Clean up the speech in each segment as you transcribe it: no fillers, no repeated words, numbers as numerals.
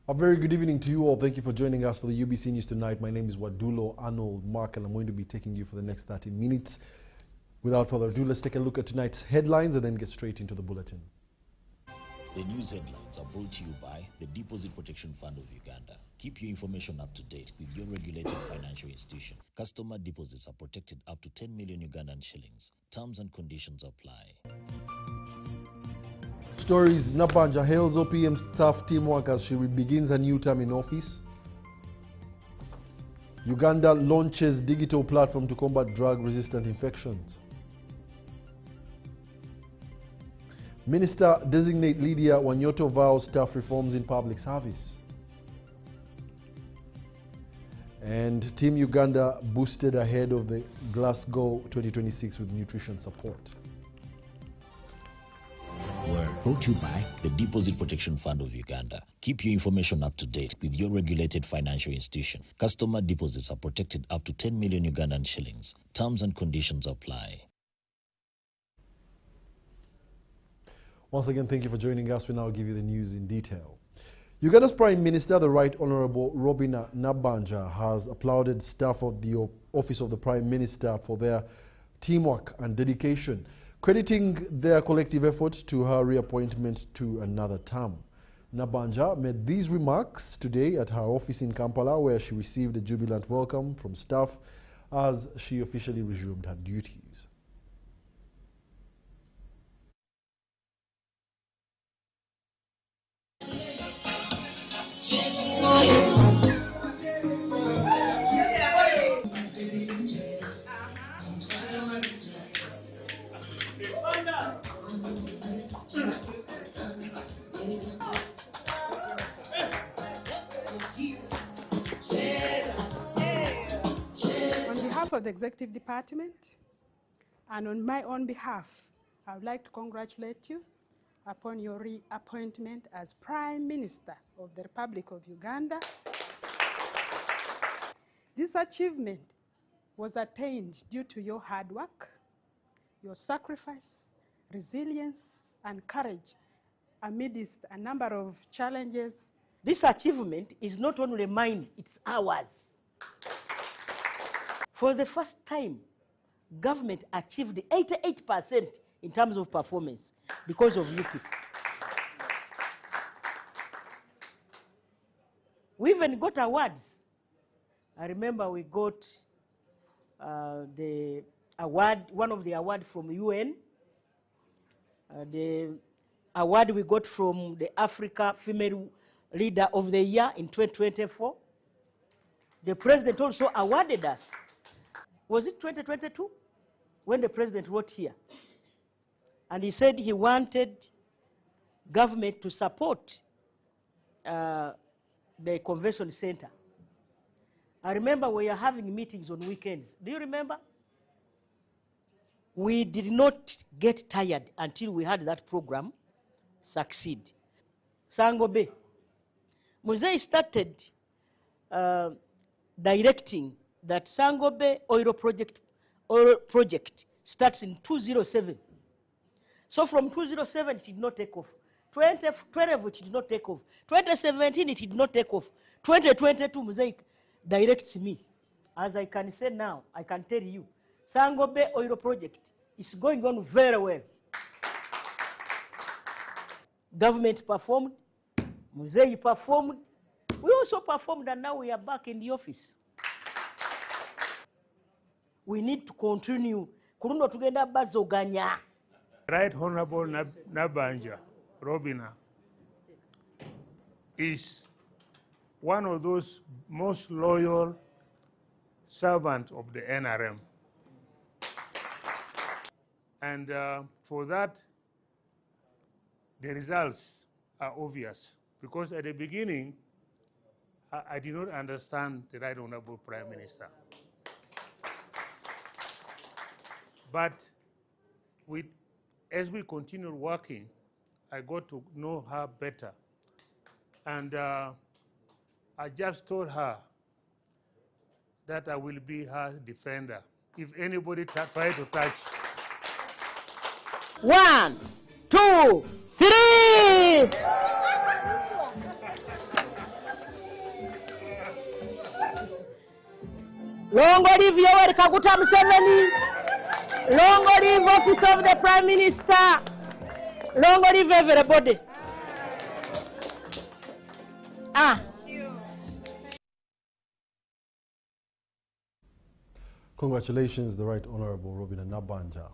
A very good evening to you all. Thank you for joining us for the UBC News tonight. My name is Wadulo, Arnold Mark, and I'm going to be taking you for the next 30 minutes. Without further ado, let's take a look at tonight's headlines and then get straight into the bulletin. The news headlines are brought to you by the Deposit Protection Fund of Uganda. Keep your information up to date with your regulated financial institution. Customer deposits are protected up to 10 million Ugandan shillings. Terms and conditions apply. Stories: Nabanja hails OPM staff teamwork as she begins a new term in office. Uganda launches digital platform to combat drug-resistant infections. Minister-designate Lydia Wanyoto vows staff reforms in public service. And Team Uganda boosted ahead of the Glasgow 2026 with nutrition support. Were brought to you by the Deposit Protection Fund of Uganda. Keep your information up to date with your regulated financial institution. Customer deposits are protected up to 10 million Ugandan shillings. Terms and conditions apply. Once again, thank you for joining us. We now give you the news in detail. Uganda's Prime Minister, the Right Honorable Robina Nabanja, has applauded staff of the Office of the Prime Minister for their teamwork and dedication, crediting their collective efforts to her reappointment to another term. Nabanja made these remarks today at her office in Kampala, where she received a jubilant welcome from staff as she officially resumed her duties. On behalf of the Executive Department and on my own behalf, I would like to congratulate you upon your reappointment as Prime Minister of the Republic of Uganda. This achievement was attained due to your hard work, your sacrifice, resilience, and courage amidst a number of challenges. This achievement is not only mine, it's ours. For the first time, government achieved 88% in terms of performance because of you people. We even got awards. I remember we got the award, one of the awards from UN, the award we got from the Africa Female Leader of the Year in 2024. The president also awarded us. Was it 2022? When the president wrote here. And he said he wanted government to support the convention center. I remember we were having meetings on weekends. Do you remember? We did not get tired until we had that program succeed. Sangobe, Muzei started directing that Sangobe oil project starts in 2007. So from 2007 it did not take off. 2012 it did not take off. 2017 it did not take off. 2022 Muzei directs me. As I can say now, I can tell you, Sangobe oil project is going on very well. Government performed, Muzei performed, we also performed, and now we are back in the office. We need to continue. Kurundo tugenda bazoganya. Right Honorable Nabanja Robina is one of those most loyal servants of the NRM. And for that, the results are obvious. Because at the beginning, I did not understand the Right Honorable Prime Minister. But as we continued working, I got to know her better. And I just told her that I will be her defender. If anybody try to touch. 1, 2, 3. Long live Yoweri Kaguta Museveni. Long live office of the Prime Minister. Long live everybody. Congratulations, the Right Honorable Robina Nabanja.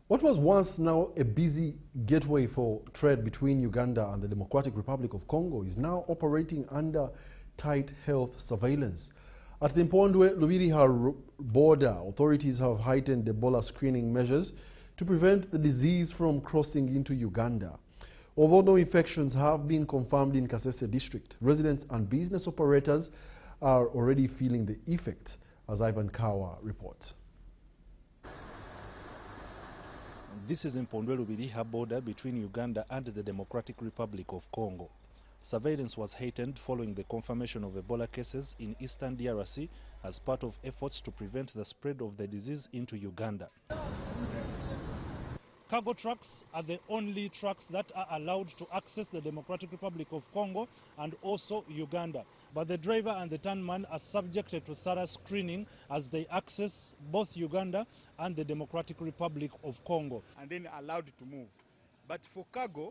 What was once now a busy gateway for trade between Uganda and the Democratic Republic of Congo is now operating under tight health surveillance. At the Mpondwe-Lubiriha border, authorities have heightened Ebola screening measures to prevent the disease from crossing into Uganda. Although no infections have been confirmed in Kasese district, residents and business operators are already feeling the effects, as Ivan Kawa reports. This is Mpondwe-Lubiriha border between Uganda and the Democratic Republic of Congo. Surveillance was heightened following the confirmation of Ebola cases in eastern DRC as part of efforts to prevent the spread of the disease into Uganda. Cargo trucks are the only trucks that are allowed to access the Democratic Republic of Congo and also Uganda. But the driver and the turnman are subjected to thorough screening as they access both Uganda and the Democratic Republic of Congo. And then allowed to move. But for cargo,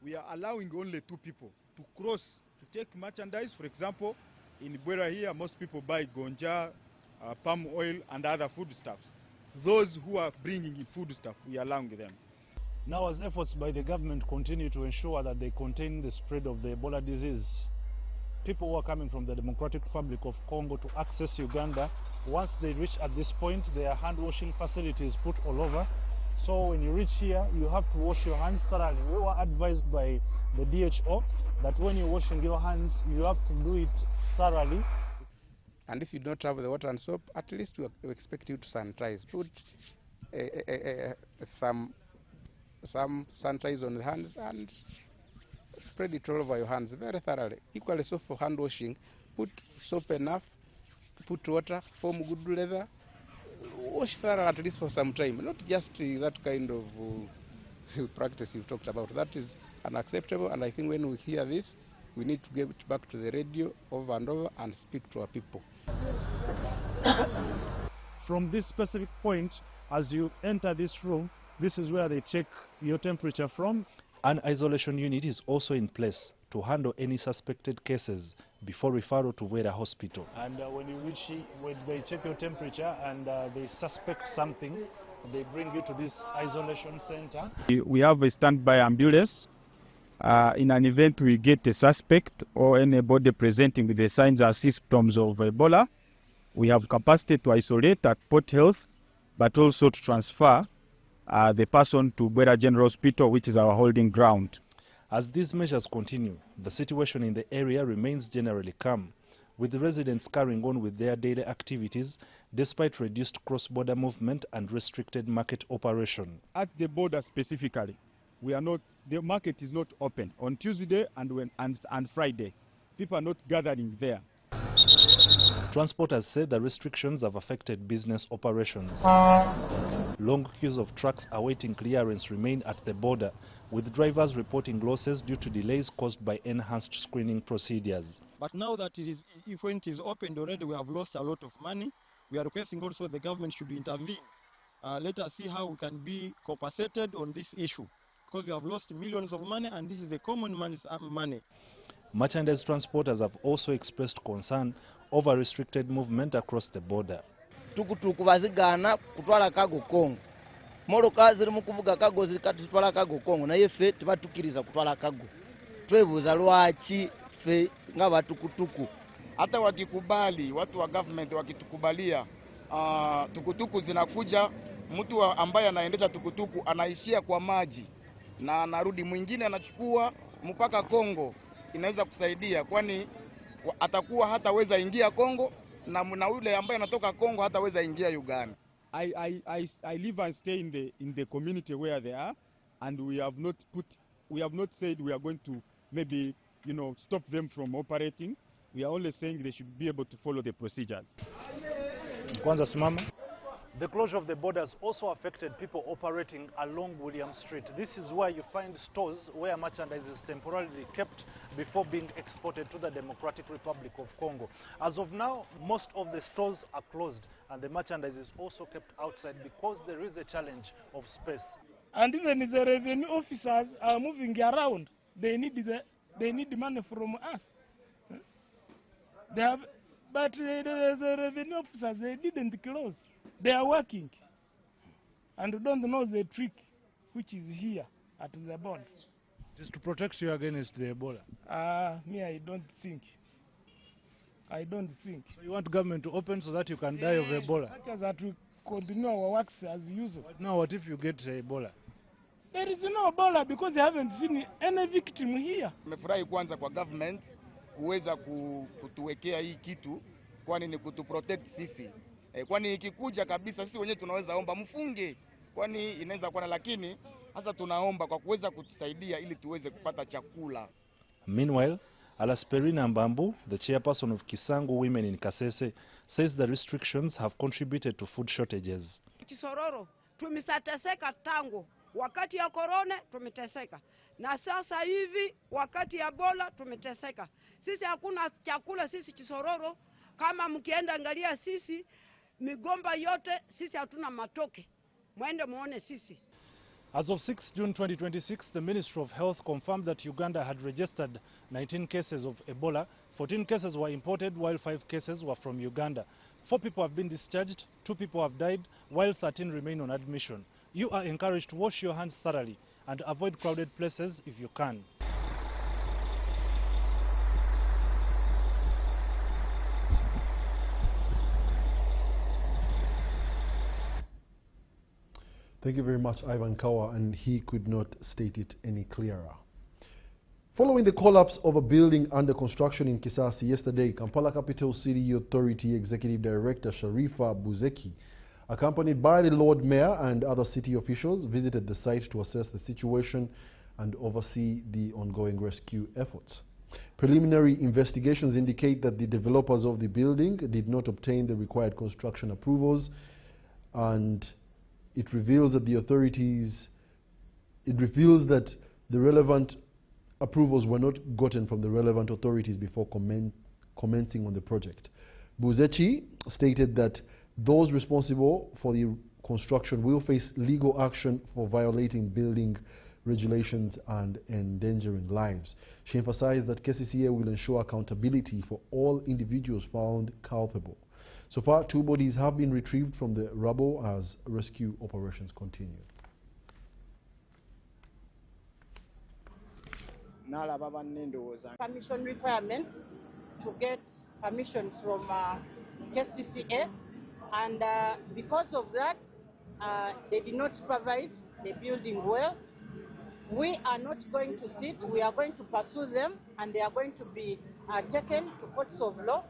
we are allowing only 2 people to cross to take merchandise. For example, in Bwera here, most people buy gonja, palm oil and other foodstuffs. Those who are bringing in foodstuff, we are allowing them. Now, as efforts by the government continue to ensure that they contain the spread of the Ebola disease, people who are coming from the Democratic Republic of Congo to access Uganda, once they reach at this point, there are hand washing facilities put all over. So when you reach here, you have to wash your hands thoroughly. We were advised by the DHO that when you're washing your hands, you have to do it thoroughly. And if you don't have the water and soap, at least we expect you to sanitize. Put some sanitize on the hands and spread it all over your hands very thoroughly. Equally so for hand washing, put soap enough, put water, form good leather, wash thoroughly at least for some time. Not just that kind of practice you've talked about. That is unacceptable, and I think when we hear this, we need to get back to the radio over and over and speak to our people. From this specific point, as you enter this room, this is where they check your temperature from. An isolation unit is also in place to handle any suspected cases before referral to Wera Hospital. And when you reach here, when they check your temperature and they suspect something, they bring you to this isolation center. We have a standby ambulance. In an event we get a suspect or anybody presenting with the signs or symptoms of Ebola, we have capacity to isolate at Port Health, but also to transfer the person to Bwera General Hospital, which is our holding ground. As these measures continue, the situation in the area remains generally calm, with the residents carrying on with their daily activities despite reduced cross-border movement and restricted market operation. At the border specifically, the market is not open on Tuesday and Friday. People are not gathering there. Transporters say the restrictions have affected business operations. Long queues of trucks awaiting clearance remain at the border, with drivers reporting losses due to delays caused by enhanced screening procedures. But now that when it is opened already, we have lost a lot of money. We are requesting also the government should intervene. Let us see how we can be compensated on this issue, because we have lost millions of money and this is the common man's money. Merchandise transporters have also expressed concern over restricted movement across the border. Tukutuku bazigana kutwala kago Kongo. Moroka ziri mukuvuga kago zikatutwala kago Kongo naye ffe tebatukiriza kutwala kago. Twebuuza lwaki ffe nga batukutuku. Hata wakikubali, watu wa government wakitukubalia, tukutuku zinakuja, mtu ambaye anaendesha tukutuku anaishia kwa maji na anarudi, mwingine anachukua mpaka Kongo. Inaweza kusaidia, kwani atakuwa hataweza ingia Kongo na yule ambaye anatoka Kongo hataweza ingia Uganda. I live and stay in the community where they are, and we have not said we are going to maybe stop them from operating. We are only saying they should be able to follow the procedures. Kwanza simama. The closure of the borders also affected people operating along William Street. This is where you find stores where merchandise is temporarily kept before being exported to the Democratic Republic of Congo. As of now, most of the stores are closed and the merchandise is also kept outside because there is a challenge of space. And even the revenue officers are moving around. They need the money from us. But the revenue officers, they didn't close. They are working and don't know the trick which is here at the border. Just to protect you against the Ebola. Me, I don't think. So you want government to open so that you can die of Ebola? Such as that we continue our works as usual. But now what if you get Ebola? There is no Ebola because they haven't seen any victim here. Nimefurahi kwanza kwa government kuweza kutuwekea hii kitu, kwani ni kutuprotect sisi. Kwani ikikuja kabisa sisi wenyewe tunaweza omba mfunge, kwani inaweza kuwa, lakini hasa tunaomba kwa kuweza kutusaidia ili tuweze kupata chakula. Meanwhile, Alasperina Mbambu, the chairperson of Kisangu Women in Kasese, says the restrictions have contributed to food shortages. Chisororo tumesateseka tangu wakati ya korona, tumeteseka na sasa hivi wakati ya Ebola tumeteseka. Sisi hakuna chakula, sisi Chisororo. Kama mkienda angalia sisi migomba yote, sisi hatuna matoke. Mwende muone sisi. As of 6 June 2026, the Ministry of Health confirmed that Uganda had registered 19 cases of Ebola. 14 cases were imported, while 5 cases were from Uganda. 4 people have been discharged, 2 people have died, while 13 remain on admission. You are encouraged to wash your hands thoroughly and avoid crowded places if you can. Thank you very much, Ivan Kawa, and he could not state it any clearer. Following the collapse of a building under construction in Kisasi yesterday, Kampala Capital City Authority Executive Director Sharifa Buzeki, accompanied by the Lord Mayor and other city officials, visited the site to assess the situation and oversee the ongoing rescue efforts. Preliminary investigations indicate that the developers of the building did not obtain the required construction approvals, and it reveals that the the relevant approvals were not gotten from the relevant authorities before commencing on the project. Buzechi stated that those responsible for the construction will face legal action for violating building regulations and endangering lives. She emphasized that KCCA will ensure accountability for all individuals found culpable. So far, 2 bodies have been retrieved from the rubble as rescue operations continue. Permission requirements to get permission from KCCA, and because of that, they did not supervise the building well. We are not going to sit. We are going to pursue them, and they are going to be taken to courts of law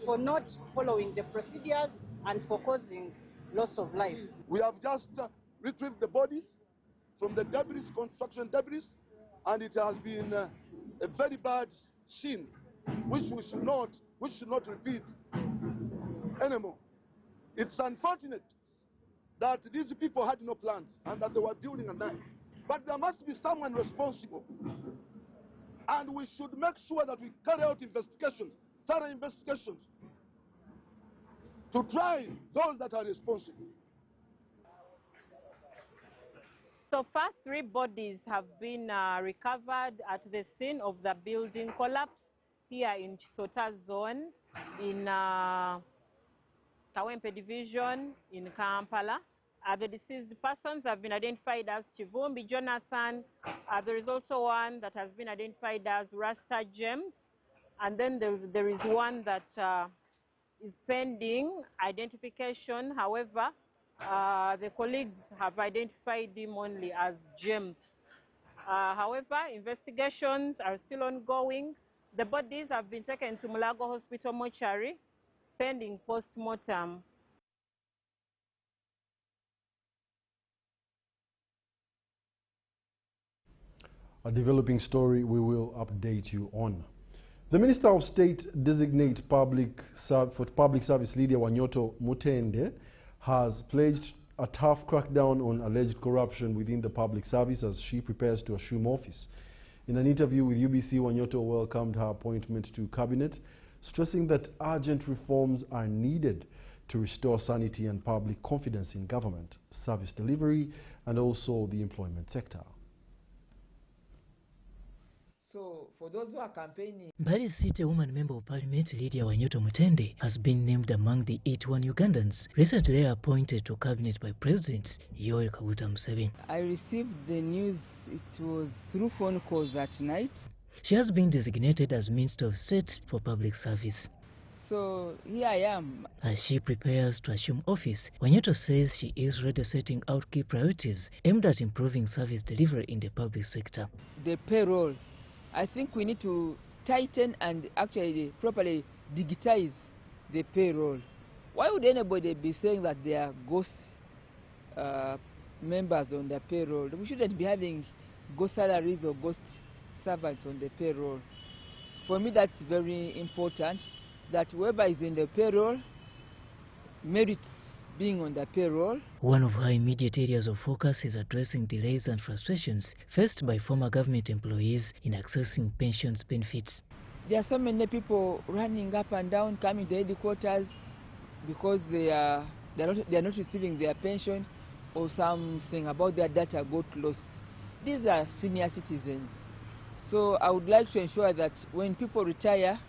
for not following the procedures and for causing loss of life. We have just retrieved the bodies from the debris, construction debris, and it has been a very bad scene, which we should not repeat anymore. It's unfortunate that these people had no plans and that they were building a night. But there must be someone responsible, and we should make sure that we carry out investigations, thorough investigations, to try those that are responsible. So far, 3 bodies have been recovered at the scene of the building collapse here in Chisota Zone, in Kawempe Division in Kampala. The deceased persons have been identified as Chivumbi Jonathan. There is also one that has been identified as Rasta James. And then there is one that is pending identification. However, the colleagues have identified him only as James. However, investigations are still ongoing. The bodies have been taken to Mulago Hospital mortuary, pending post-mortem. A developing story we will update you on. The Minister of State designate for Public Service Lydia Wanyoto Mutende has pledged a tough crackdown on alleged corruption within the public service as she prepares to assume office. In an interview with UBC, Wanyoto welcomed her appointment to cabinet, stressing that urgent reforms are needed to restore sanity and public confidence in government, service delivery, and also the employment sector. So, for those who are campaigning... Mbali City woman member of parliament Lydia Wanyoto Mutende has been named among the 81 Ugandans recently appointed to cabinet by President Yoweri Kaguta Museveni. I received the news, it was through phone calls at night. She has been designated as Minister of State for Public Service. So here I am. As she prepares to assume office, Wanyoto says she is ready setting out key priorities aimed at improving service delivery in the public sector. The payroll. I think we need to tighten and actually properly digitize the payroll. Why would anybody be saying that they are ghost members on the payroll? We shouldn't be having ghost salaries or ghost servants on the payroll. For me, that's very important, that whoever is in the payroll merits being on the payroll. One of her immediate areas of focus is addressing delays and frustrations faced by former government employees in accessing pensions benefits. There are so many people running up and down, coming to headquarters because they are not receiving their pension or something about their data got lost. These are senior citizens. So I would like to ensure that when people retire,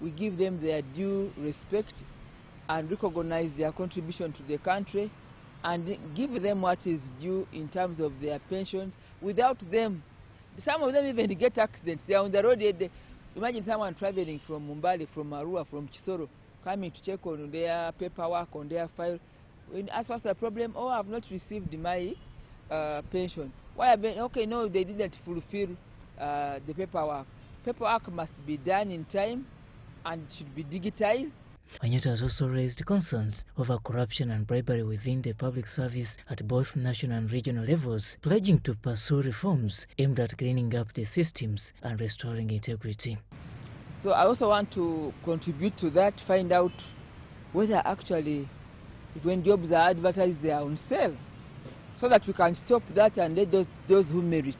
we give them their due respect and recognize their contribution to the country and give them what is due in terms of their pensions. Without them, some of them even get accidents. They are on the road. Imagine someone traveling from Mumbali, from Arua, from Chisoro, coming to check on their paperwork, on their file. When asked what's the problem, oh, I've not received my pension. Why have been, okay, no, they didn't fulfill the paperwork. Paperwork must be done in time and should be digitized. Wanyoto has also raised concerns over corruption and bribery within the public service at both national and regional levels, pledging to pursue reforms aimed at cleaning up the systems and restoring integrity. So I also want to contribute to that, find out whether actually when jobs are advertised they are on sale, so that we can stop that and let those who merit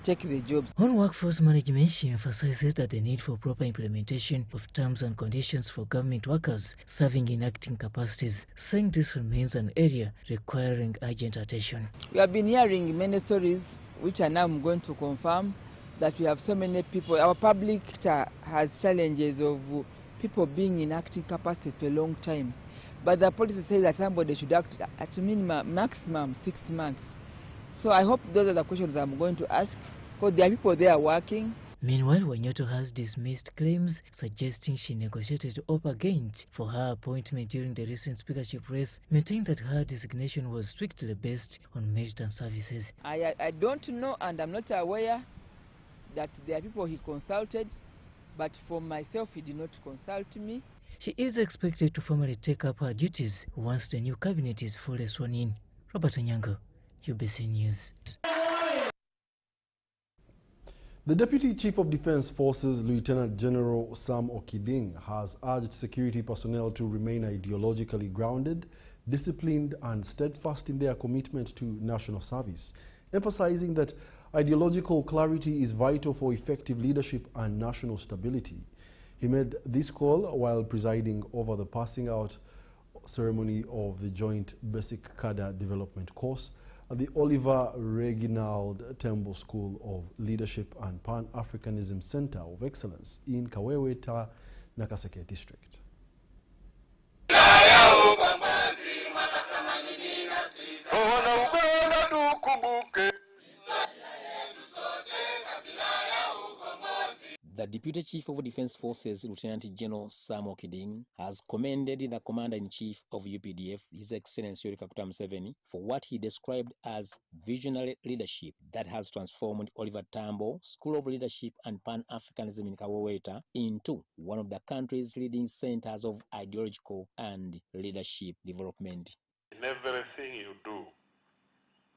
take the jobs. On workforce management, she emphasizes that the need for proper implementation of terms and conditions for government workers serving in acting capacities, saying this remains an area requiring urgent attention. We have been hearing many stories, which are now I'm going to confirm, that we have so many people. Our public sector has challenges of people being in acting capacity for a long time. But the policy says that somebody should act at minimum, maximum 6 months. So I hope those are the questions I'm going to ask, because there are people there working. Meanwhile, Wanyoto has dismissed claims suggesting she negotiated upper gains for her appointment during the recent speakership race, maintaining that her designation was strictly based on merit and services. I don't know, and I'm not aware that there are people he consulted, but for myself he did not consult me. She is expected to formally take up her duties once the new cabinet is fully sworn in. Robert Anyango, UBC News. The Deputy Chief of Defense Forces, Lieutenant General Sam Okiding, has urged security personnel to remain ideologically grounded, disciplined and steadfast in their commitment to national service, emphasizing that ideological clarity is vital for effective leadership and national stability. He made this call while presiding over the passing out ceremony of the Joint Basic Cadre Development Course at the Oliver Reginald Temple School of Leadership and Pan-Africanism Center of Excellence in Kaweweta, Nakaseke District. The Deputy Chief of Defense Forces, Lieutenant General Sam Okiding, has commended the Commander-in-Chief of UPDF, His Excellency Yoweri Kaguta Museveni, for what he described as visionary leadership that has transformed Oliver Tambo School of Leadership and Pan-Africanism in Kaweweta into one of the country's leading centers of ideological and leadership development. In everything you do,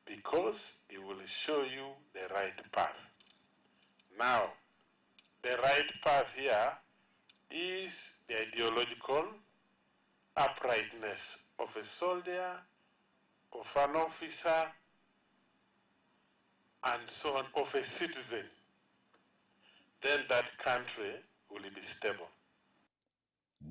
because it will show you the right path. Now, the right path here is the ideological uprightness of a soldier, of an officer, and so on, of a citizen, then that country will be stable.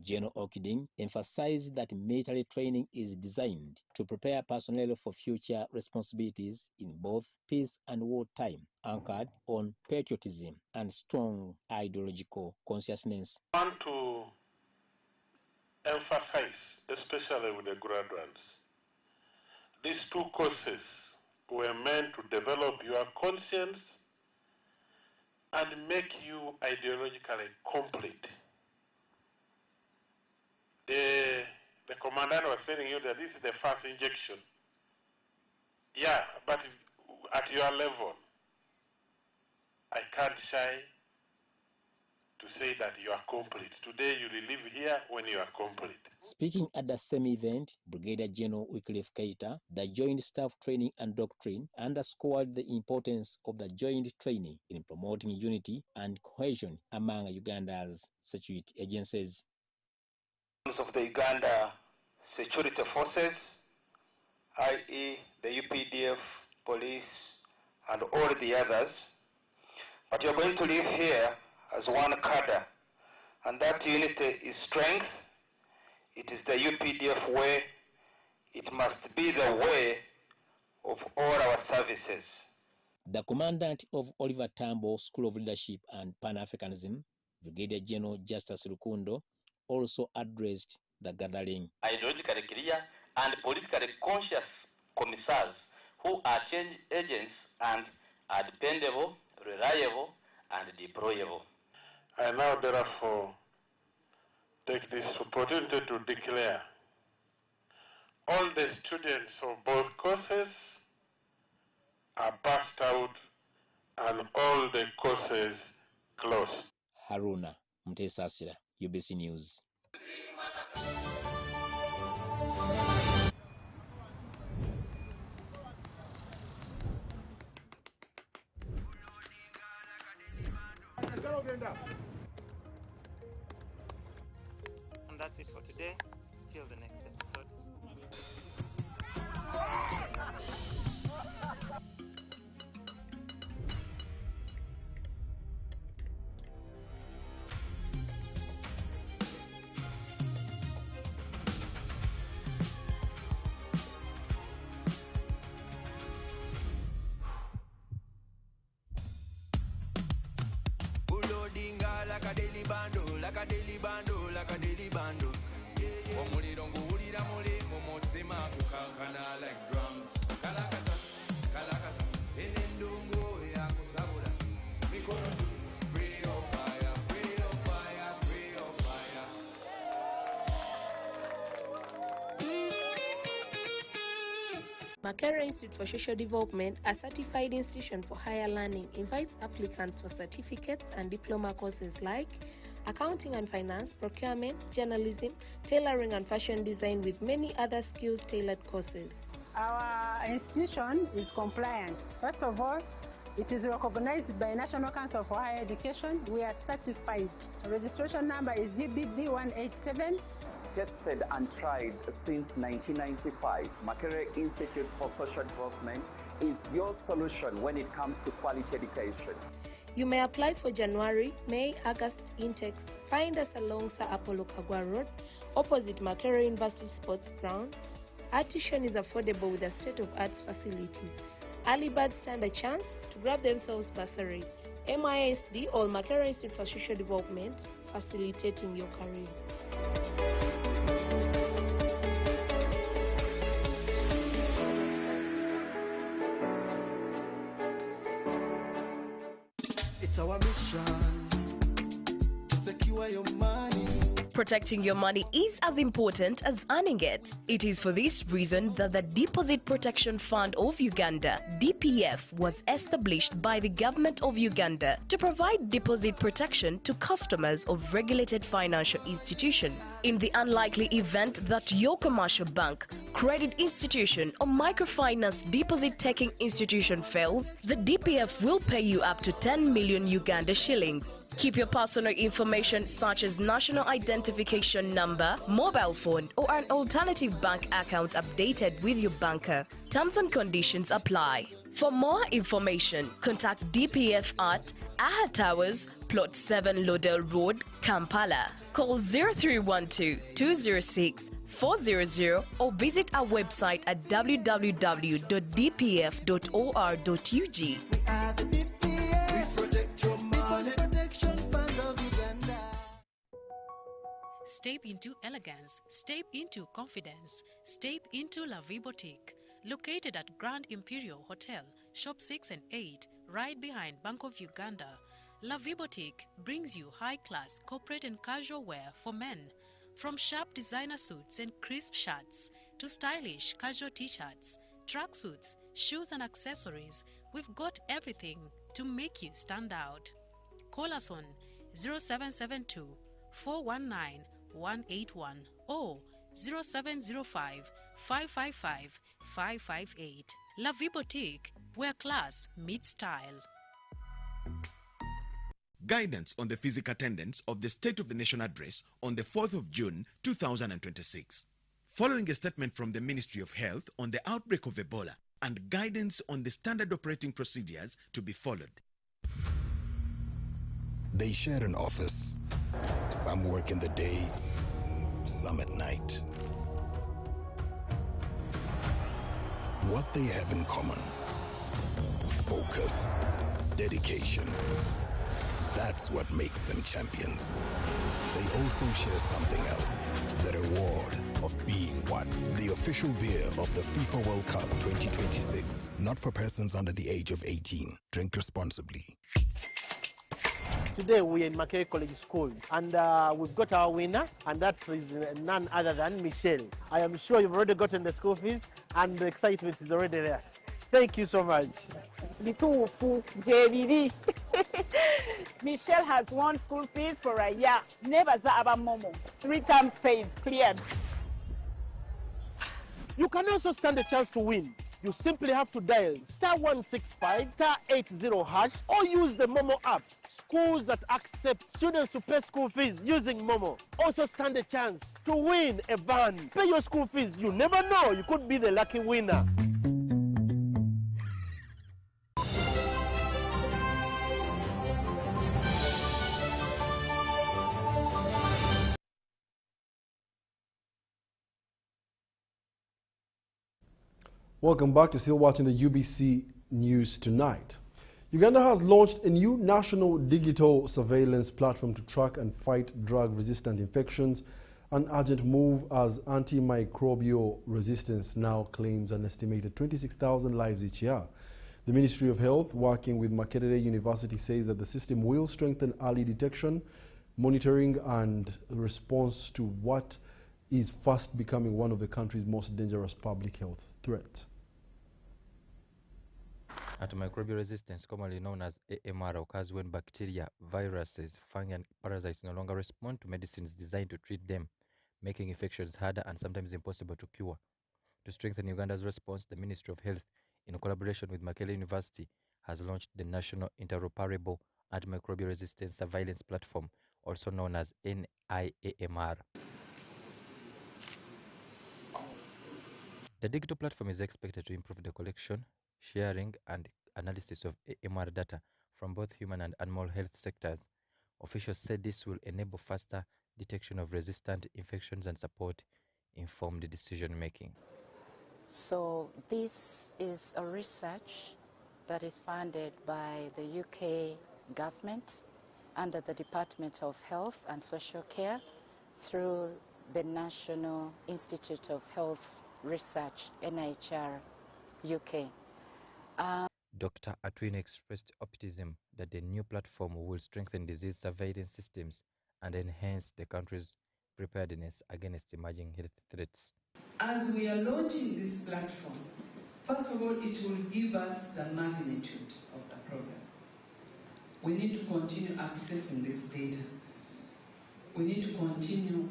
General Okiding emphasized that military training is designed to prepare personnel for future responsibilities in both peace and wartime, anchored on patriotism and strong ideological consciousness. I want to emphasize, especially with the graduates, these two courses were meant to develop your conscience and make you ideologically complete. The commandant was telling you that this is the first injection. Yeah, but at your level, I can't shy to say that you are complete. Today you will leave here when you are complete. Speaking at the same event, Brigadier General Wycliffe Keita, the Joint Staff Training and Doctrine, underscored the importance of the joint training in promoting unity and cohesion among Uganda's security agencies. Of the Uganda security forces, i.e. the UPDF, police, and all the others, but you're going to live here as one cadre, and that unity is strength. It is the UPDF way. It must be the way of all our services. The commandant of Oliver Tambo School of Leadership and Pan-Africanism, Brigadier General Justice Rukundo, also addressed the gathering. Ideologically clear and politically conscious commissars who are change agents and are dependable, reliable, and deployable. I now therefore take this opportunity to declare all the students of both courses are passed out and all the courses closed. Haruna Mtesasira, UBC News. And that's it for today. Till the next episode. Makere Institute for Social Development, a certified institution for higher learning, invites applicants for certificates and diploma courses like accounting and finance, procurement, journalism, tailoring and fashion design, with many other skills-tailored courses. Our institution is compliant. First of all, it is recognized by National Council for Higher Education. We are certified. The registration number is UBB 187. Tested and tried since 1995, Makere Institute for Social Development is your solution when it comes to quality education. You may apply for January, May, August intakes. Find us along Sir Apollo Kagwa Road, opposite Makere University Sports Ground. Our tuition is affordable with the state-of-art facilities. Early birds stand a chance to grab themselves bursaries. MISD or Makere Institute for Social Development, facilitating your career. It's our mission to secure your money. Protecting your money is as important as earning it. It is for this reason that the Deposit Protection Fund of Uganda, DPF, was established by the government of Uganda to provide deposit protection to customers of regulated financial institutions. In the unlikely event that your commercial bank, credit institution or microfinance deposit-taking institution fails, the DPF will pay you up to 10 million Uganda shillings. Keep your personal information such as national identification number, mobile phone, or an alternative bank account updated with your banker. Terms and conditions apply. For more information, contact DPF at Aha Towers, Plot 7 Lodell Road, Kampala. Call 0312-206-400 or visit our website at www.dpf.or.ug. Step into elegance, step into confidence, step into La Vie Boutique. Located at Grand Imperial Hotel, Shop 6 and 8, right behind Bank of Uganda, La Vie Boutique brings you high-class corporate and casual wear for men. From sharp designer suits and crisp shirts to stylish casual t-shirts, tracksuits, shoes and accessories, we've got everything to make you stand out. Call us on 0772 419 181 or 0705 555 558. La Vie Boutique, where class meets style. Guidance on the physical attendance of the State of the Nation address on the 4th of June 2026. Following a statement from the Ministry of Health on the outbreak of Ebola and guidance on the standard operating procedures to be followed. They share an office. Some work in the day, some at night. What they have in common: focus, dedication. That's what makes them champions. They also share something else: the reward of being one. The official beer of the FIFA World Cup 2026. Not for persons under the age of 18. Drink responsibly. Today we are in Makerere College School, and we've got our winner, and that is none other than Michelle. I am sure you've already gotten the school fees, and the excitement is already there. Thank you so much. Michelle has won school fees for a year. Never Zaba Momo. 3 times paid, cleared. You can also stand a chance to win. You simply have to dial *165 *80 hash or use the Momo app. Schools that accept students to pay school fees using Momo also stand a chance to win a van. Pay your school fees. You never know, you could be the lucky winner. Welcome back. You're still watching the UBC News Tonight. Uganda has launched a new national digital surveillance platform to track and fight drug-resistant infections, an urgent move as antimicrobial resistance now claims an estimated 26,000 lives each year. The Ministry of Health, working with Makerere University, says that the system will strengthen early detection, monitoring and response to what is fast becoming one of the country's most dangerous public health threats. Antimicrobial resistance, commonly known as AMR, occurs when bacteria, viruses, fungi, and parasites no longer respond to medicines designed to treat them, making infections harder and sometimes impossible to cure. To strengthen Uganda's response, the Ministry of Health, in collaboration with Makerere University, has launched the National Interoperable Antimicrobial Resistance Surveillance Platform, also known as NIAMR. The digital platform is expected to improve the collection, sharing and analysis of AMR data from both human and animal health sectors. Officials said this will enable faster detection of resistant infections and support informed decision-making. So this is a research that is funded by the UK government under the Department of Health and Social Care through the National Institute of Health Research, NIHR, UK. Dr. Atwin expressed optimism that the new platform will strengthen disease surveillance systems and enhance the country's preparedness against emerging health threats. As we are launching this platform, first of all, it will give us the magnitude of the problem. We need to continue accessing this data. We need to continue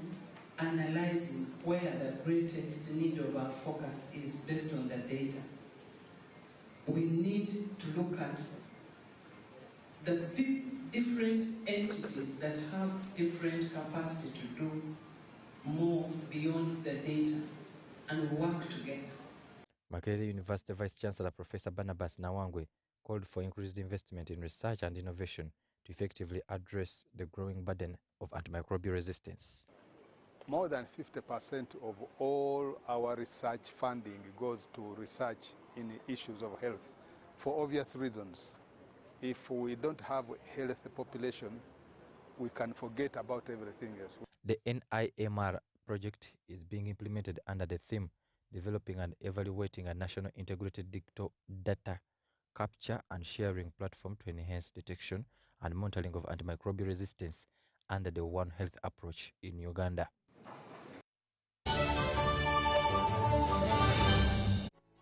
analyzing where the greatest need of our focus is based on the data. We need to look at the different entities that have different capacity to do more beyond the data and work together. Makerere University Vice-Chancellor Professor Barnabas Nawangwe called for increased investment in research and innovation to effectively address the growing burden of antimicrobial resistance. More than 50% of all our research funding goes to research in issues of health for obvious reasons. If we don't have a healthy population, we can forget about everything else. The NIMR project is being implemented under the theme Developing and Evaluating a National Integrated Digital Data Capture and Sharing Platform to enhance detection and monitoring of antimicrobial resistance under the One Health approach in Uganda.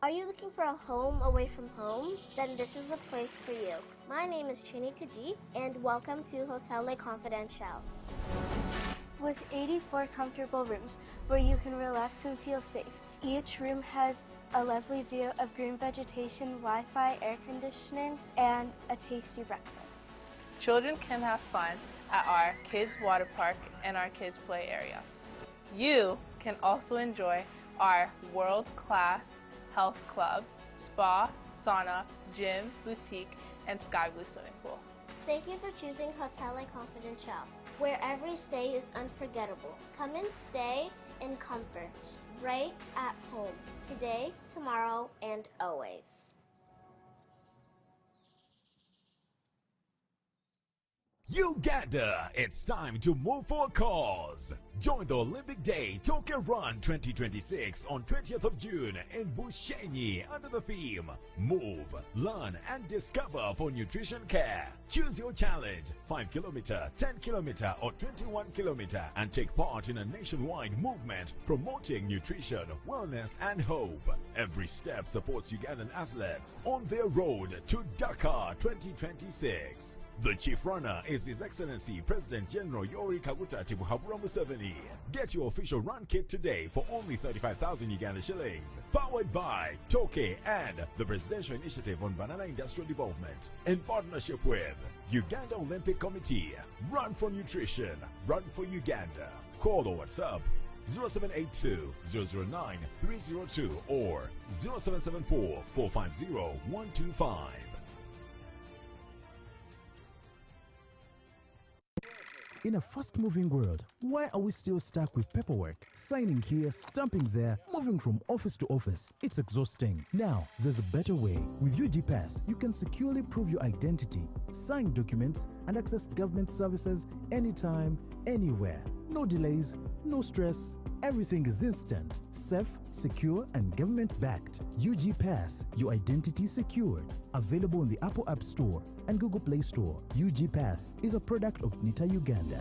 Are you looking for a home away from home? Then this is the place for you. My name is Chini Kaji, and welcome to Hotel Le Confidential. With 84 comfortable rooms where you can relax and feel safe. Each room has a lovely view of green vegetation, Wi-Fi, air conditioning, and a tasty breakfast. Children can have fun at our kids' water park and our kids' play area. You can also enjoy our world-class health club, spa, sauna, gym, boutique, and sky blue swimming pool. Thank you for choosing Hotel Le Confidential, where every stay is unforgettable. Come and stay in comfort, right at home, today, tomorrow, and always. Uganda, it's time to move for a cause. Join the Olympic Day Tokyo Run 2026 on 20th of June in Bushenyi under the theme Move, Learn and Discover for Nutrition Care. Choose your challenge, 5 km, 10 km or 21 km, and take part in a nationwide movement promoting nutrition, wellness and hope. Every step supports Ugandan athletes on their road to Dakar 2026. The chief runner is His Excellency President General Yoweri Kaguta Tibuhaburwa Museveni. Get your official run kit today for only 35,000 Uganda shillings. Powered by Toke and the Presidential Initiative on Banana Industrial Development in partnership with Uganda Olympic Committee. Run for nutrition. Run for Uganda. Call or WhatsApp 0782 009 302 or 0774 450 125. In a fast-moving world, why are we still stuck with paperwork? Signing here, stamping there, moving from office to office. It's exhausting. Now, there's a better way. With UGPass, you can securely prove your identity, sign documents, and access government services anytime, anywhere. No delays, no stress. Everything is instant, safe, secure, and government-backed. UGPass, your identity secured. Available in the Apple App Store and Google Play Store. UGPass is a product of NITA Uganda.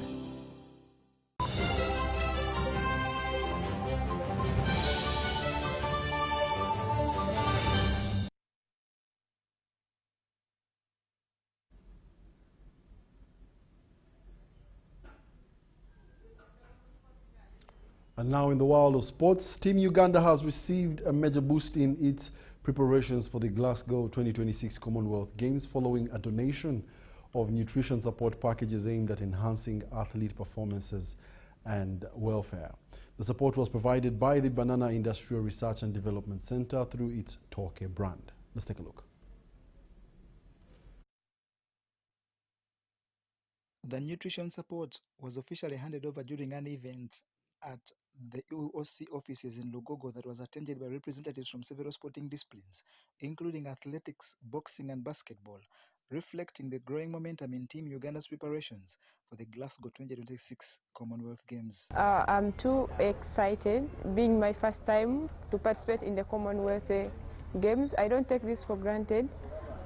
And now in the world of sports, Team Uganda has received a major boost in its preparations for the Glasgow 2026 Commonwealth Games following a donation of nutrition support packages aimed at enhancing athlete performances and welfare. The support was provided by the Banana Industrial Research and Development Center through its Toke brand. Let's take a look. The nutrition support was officially handed over during an event at the UOC offices in Lugogo that was attended by representatives from several sporting disciplines, including athletics, boxing and basketball, reflecting the growing momentum in Team Uganda's preparations for the Glasgow 2026 Commonwealth Games. I'm too excited, being my first time to participate in the Commonwealth Games. I don't take this for granted.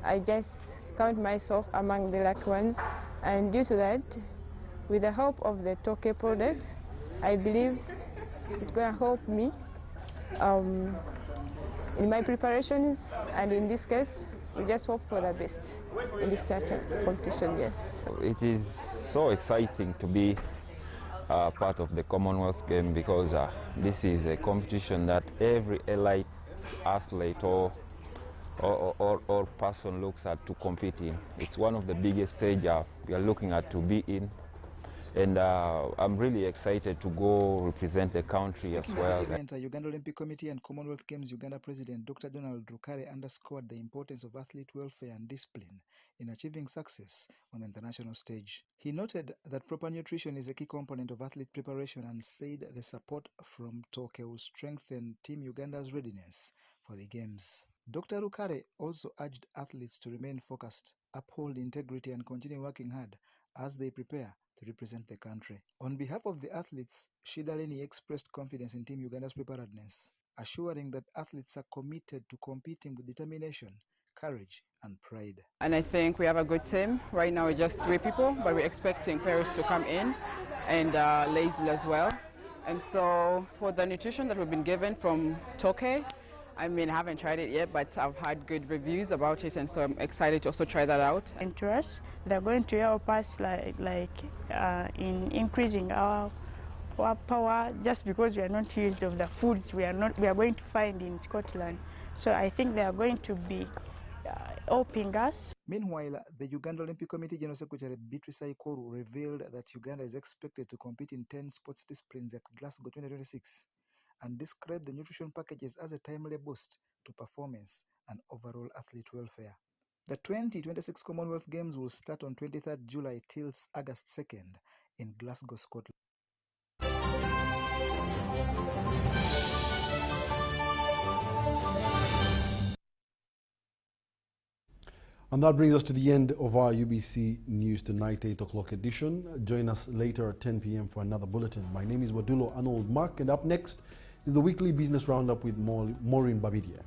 I just count myself among the lucky ones, and due to that, with the help of the Toke products, I believe it's going to help me in my preparations, and in this case, we just hope for the best in this competition, yes. It is so exciting to be part of the Commonwealth Game because this is a competition that every elite athlete or or person looks at to compete in. It's one of the biggest stage we are looking at to be in. And I'm really excited to go represent the country as well. Speaking of the event, Uganda Olympic Committee and Commonwealth Games Uganda President Dr. Arnold Wadulo underscored the importance of athlete welfare and discipline in achieving success on the international stage. He noted that proper nutrition is a key component of athlete preparation and said the support from Toke will strengthen Team Uganda's readiness for the Games. Dr. Wadulo also urged athletes to remain focused, uphold integrity and continue working hard as they prepare to represent the country. On behalf of the athletes, Shidaleni expressed confidence in Team Uganda's preparedness, assuring that athletes are committed to competing with determination, courage, and pride. And I think we have a good team. Right now we're just 3 people, but we're expecting players to come in and Lazy as well. And so for the nutrition that we've been given from Toke, I mean, I haven't tried it yet, but I've had good reviews about it, and so I'm excited to also try that out. And to us, they're going to help us in increasing our power, just because we are not used of the foods we are going to find in Scotland. So I think they are going to be helping us. Meanwhile, the Uganda Olympic Committee General Secretary Beatrice Aikoru revealed that Uganda is expected to compete in 10 sports disciplines at Glasgow 2026. And described the nutrition packages as a timely boost to performance and overall athlete welfare. The 2026 Commonwealth Games will start on 23rd July till August 2nd in Glasgow, Scotland. And that brings us to the end of our UBC News Tonight 8 o'clock edition. Join us later at 10 p.m. for another bulletin. My name is Wadulo Arnold Mark, and up next is the weekly business roundup with Maureen Babidia.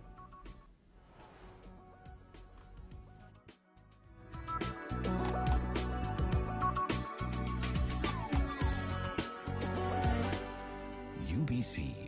UBC